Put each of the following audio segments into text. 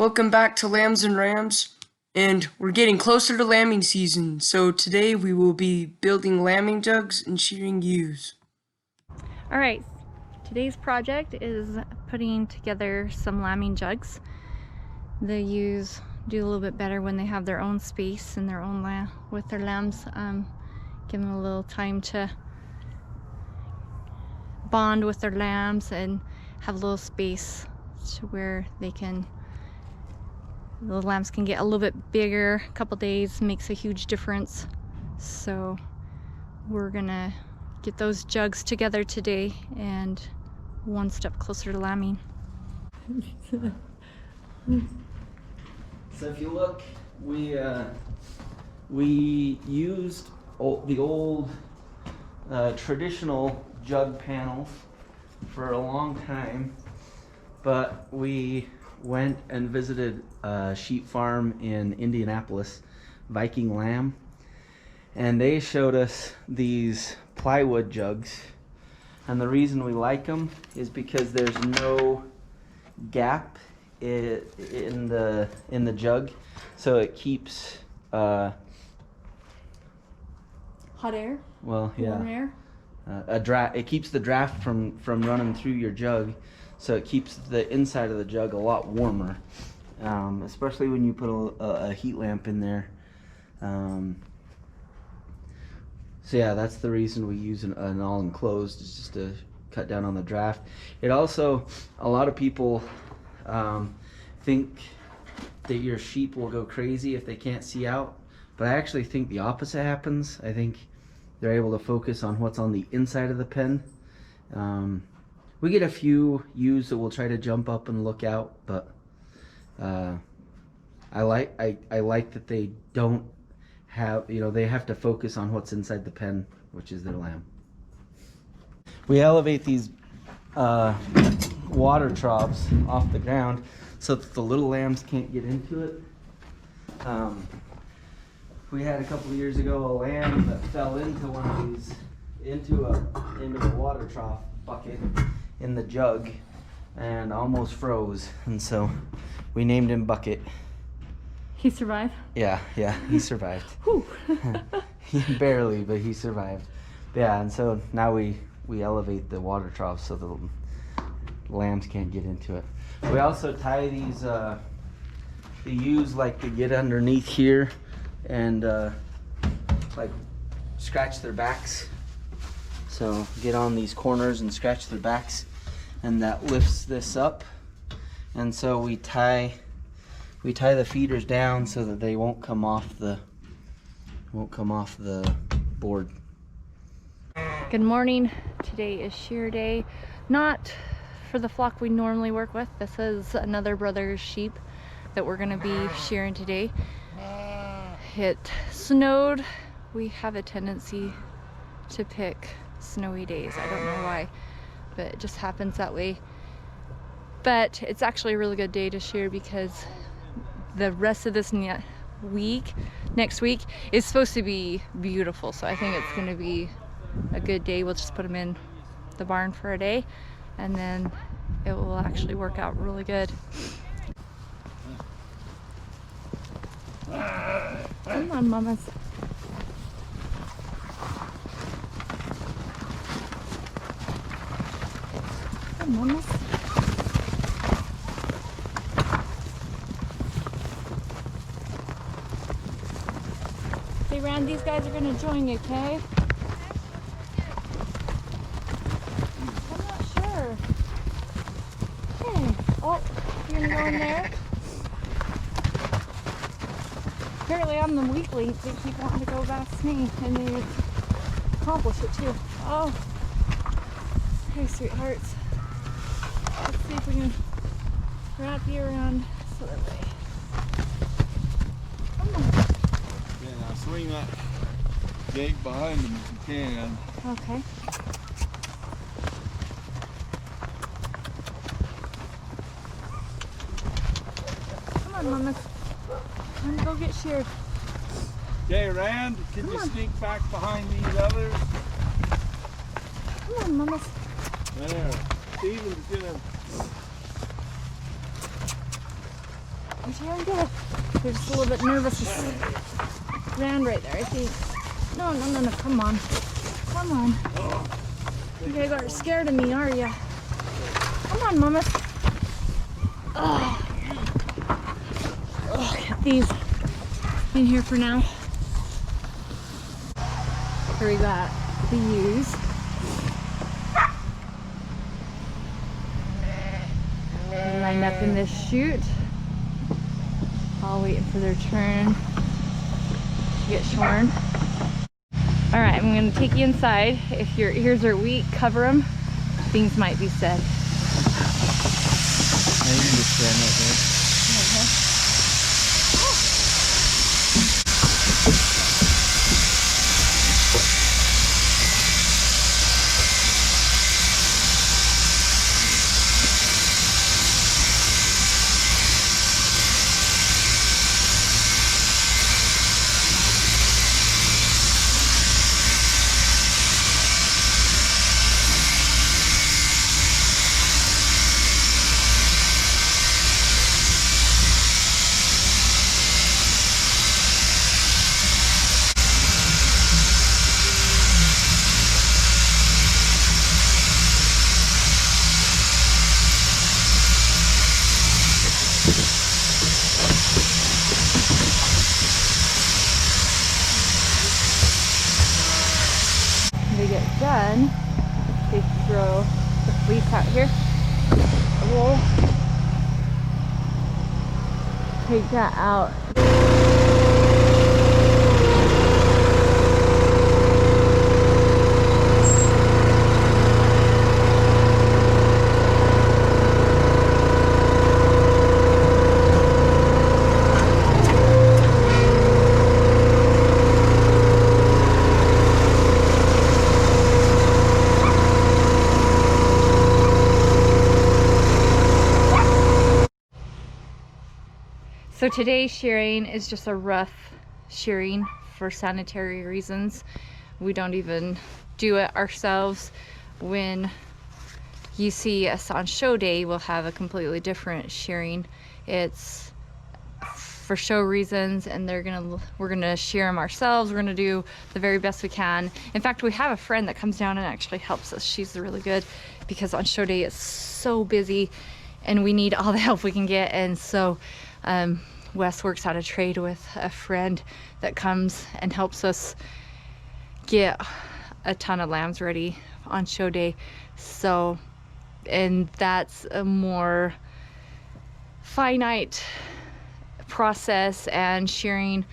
Welcome back to Lambs and Rams, and we're getting closer to lambing season, so today we will be building lambing jugs and shearing ewes. Alright, today's project is putting together some lambing jugs. The ewes do a little bit better when they have their own space and their own with their lambs. Give them a little time to bond with their lambs and have a little space to where the lambs can get a little bit bigger. A couple days makes a huge difference. So we're gonna get those jugs together today and one step closer to lambing. So if you look, we used the old traditional jug panels for a long time, but we went and visited a sheep farm in Indianapolis, Viking Lamb, and they showed us these plywood jugs. And the reason we like them is because there's no gap in the jug, so it keeps Hot air? Well, yeah. Warm air? It keeps the draft from running through your jug, so it keeps the inside of the jug a lot warmer, especially when you put a heat lamp in there. So yeah, that's the reason we use an all enclosed, is just to cut down on the draft. It also, a lot of people think that your sheep will go crazy if they can't see out, but I actually think the opposite happens. I think they're able to focus on what's on the inside of the pen. We get a few ewes that will try to jump up and look out, but I like that they don't have, they have to focus on what's inside the pen, which is their lamb. We elevate these water troughs off the ground so that the little lambs can't get into it. We had a couple of years ago a lamb that fell into one of these, into a water trough bucket in the jug, and almost froze, and so we named him Bucket. He survived? Yeah, he survived. Whew. Barely, but he survived. Yeah, and so now we elevate the water trough so the lambs can't get into it. We also tie these, the ewes like to get underneath here and like scratch their backs. So get on these corners and scratch their backs, and that lifts this up. And so we tie the feeders down so that they won't come off the board. Good morning. Today is shear day. Not for the flock we normally work with. This is another brother's sheep that we're gonna be shearing today. It snowed. We have a tendency to pick snowy days. I don't know why, but it just happens that way. But it's actually a really good day to shear because the rest of this next week is supposed to be beautiful. So I think it's gonna be a good day. We'll just put them in the barn for a day, and then it will actually work out really good. Come on, mamas. Come on, mamas. Hey, Rand, these guys are gonna join you, okay? I'm not sure. Hey, oh, you're gonna go in there? Apparently I'm the weakly. They keep wanting to go past me, and they accomplish it too. Oh, hey, sweethearts. Let's see if we can wrap you around so that way. Come on. Yeah, now swing that gate behind them if you can. Okay. Come on, Mama. I'm gonna go get sheared. Okay, Rand, can you sneak back behind these others? Come on, Mama. There. Steven's gonna I'm trying to get it. They're just a little bit nervous. Just ran right there, I think. No, no, no, no. Come on. Come on. You guys aren't scared of me, are ya? Come on, Mama. Oh, get these in here for now. Here we got the Ewes. They're lined up in this chute, all waiting for their turn to get shorn. All right, I'm gonna take you inside. If your ears are weak, cover them. Things might be said. I can just stand right there. They get done, they throw the fleece out here. We'll take that out. So today's shearing is just a rough shearing for sanitary reasons. We don't even do it ourselves. When you see us on show day, we'll have a completely different shearing. It's for show reasons, and we're gonna shear them ourselves. We're gonna do the very best we can. In fact, we have a friend that comes down and actually helps us. She's really good, because on show day it's so busy and we need all the help we can get. And so Wes works out a trade with a friend that comes and helps us get a ton of lambs ready on show day. So, and that's a more finite process and shearing,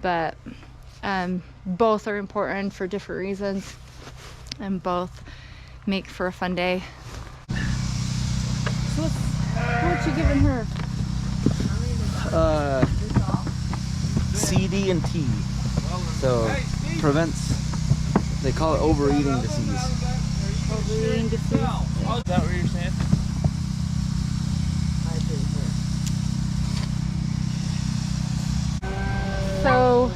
but both are important for different reasons, and both make for a fun day. So what you giving her? CD and T. So prevents, they call it overeating disease. Overeating disease. Is that what you're saying? So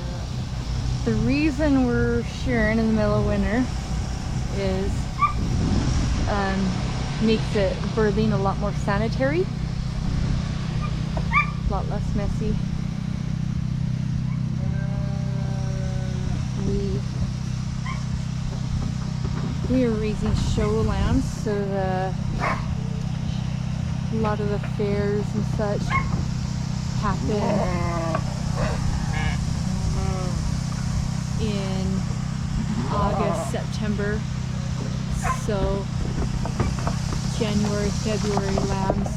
the reason we're shearing in the middle of winter is makes it birthing a lot more sanitary, a lot less messy. We are raising show lambs, so a lot of the fairs and such happen in August, September. So January, February lambs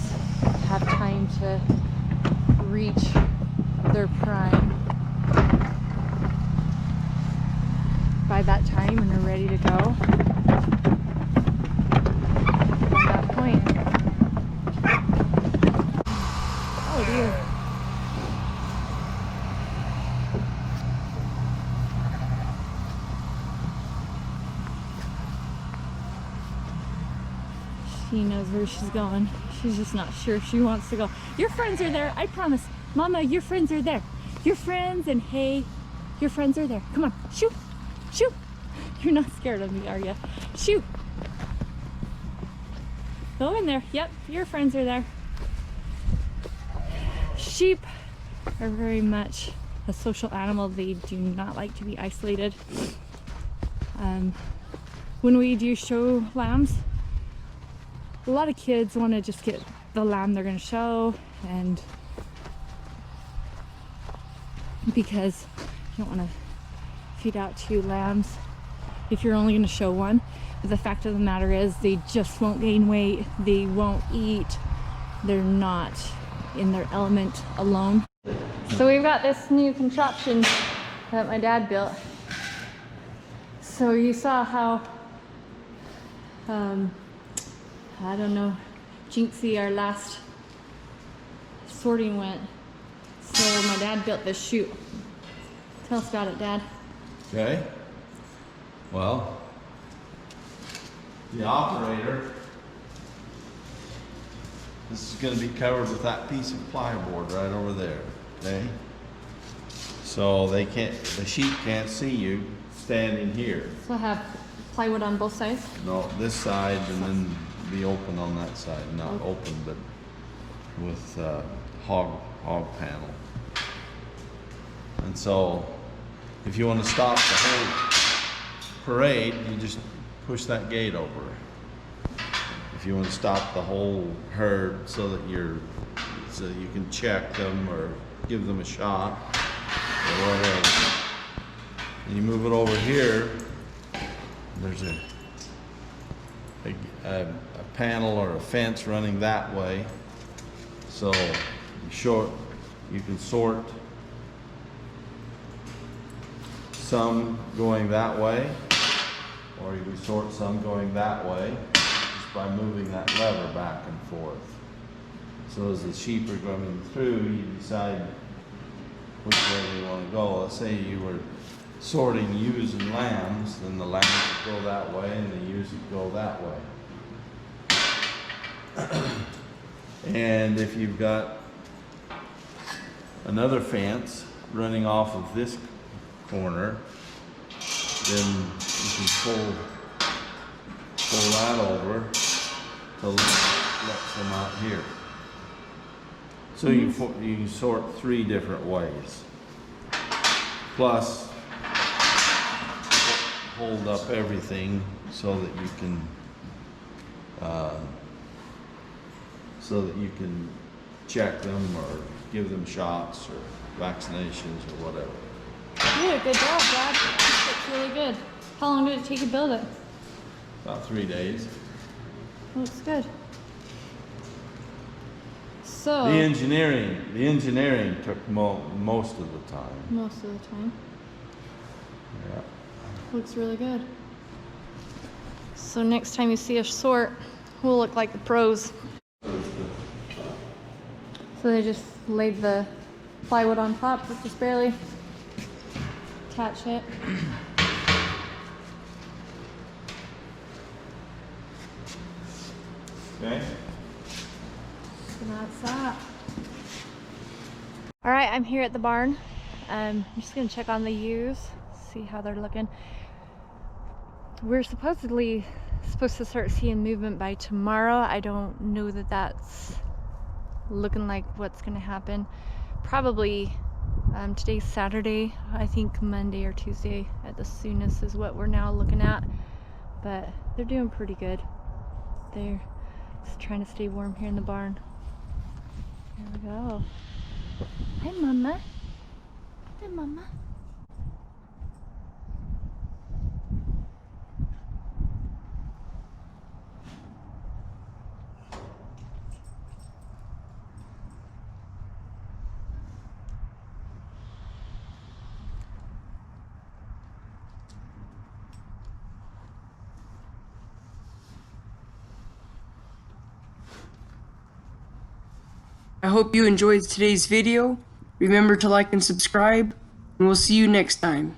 have time to reach their prime by that time, and they're ready to go. At that point. Oh dear. She knows where she's going. She's just not sure she wants to go. Your friends are there, I promise. Mama, your friends are there. Your friends, and hey, your friends are there. Come on, shoot, shoot. You're not scared of me, are you? Shoot. Go in there. Yep, your friends are there. Sheep are very much a social animal. They do not like to be isolated. When we do show lambs, a lot of kids want to just get the lamb they're going to show, and because you don't want to feed out 2 lambs if you're only going to show one. But the fact of the matter is they just won't gain weight, they won't eat, they're not in their element alone. So we've got this new contraption that my dad built. So you saw how I don't know, jinxy our last sorting went. So my dad built this chute. Tell us about it, Dad. Okay. Well, the operator, this is going to be covered with that piece of plywood right over there. Okay. So the sheep can't see you standing here. So have plywood on both sides? No, this side and then be open on that side. Not open, but with hog panel. And so if you want to stop the whole parade, you just push that gate over. If you want to stop the whole herd so you can check them or give them a shot or whatever. And you move it over here, there's a panel or a fence running that way. So you can sort some going that way, or you can sort some going that way just by moving that lever back and forth. So as the sheep are going through, you decide which way you want to go. Let's say you were sorting ewes and lambs, then the lambs would go that way and the ewes would go that way. And if you've got another fence running off of this corner, then you can pull that over to let them out here. So you can sort 3 different ways. Plus, hold up everything so that you can check them or give them shots or vaccinations or whatever. You did a good job, Dad. That's really good. How long did it take to build it? About 3 days. Looks good. So The engineering took most of the time. most of the time. Yeah. Looks really good. So next time you see us sort, we'll look like the pros. So they just laid the plywood on top, but just barely attach it. Okay. So that's that. All right, I'm here at the barn. I'm just gonna check on the ewes, see how they're looking. We're supposedly supposed to start seeing movement by tomorrow. I don't know that that's looking like what's gonna happen. Probably today's Saturday. I think Monday or Tuesday at the soonest is what we're now looking at. But they're doing pretty good. They're just trying to stay warm here in the barn. There we go. Hi, Mama. Hi, Mama. I hope you enjoyed today's video. Remember to like and subscribe, and we'll see you next time.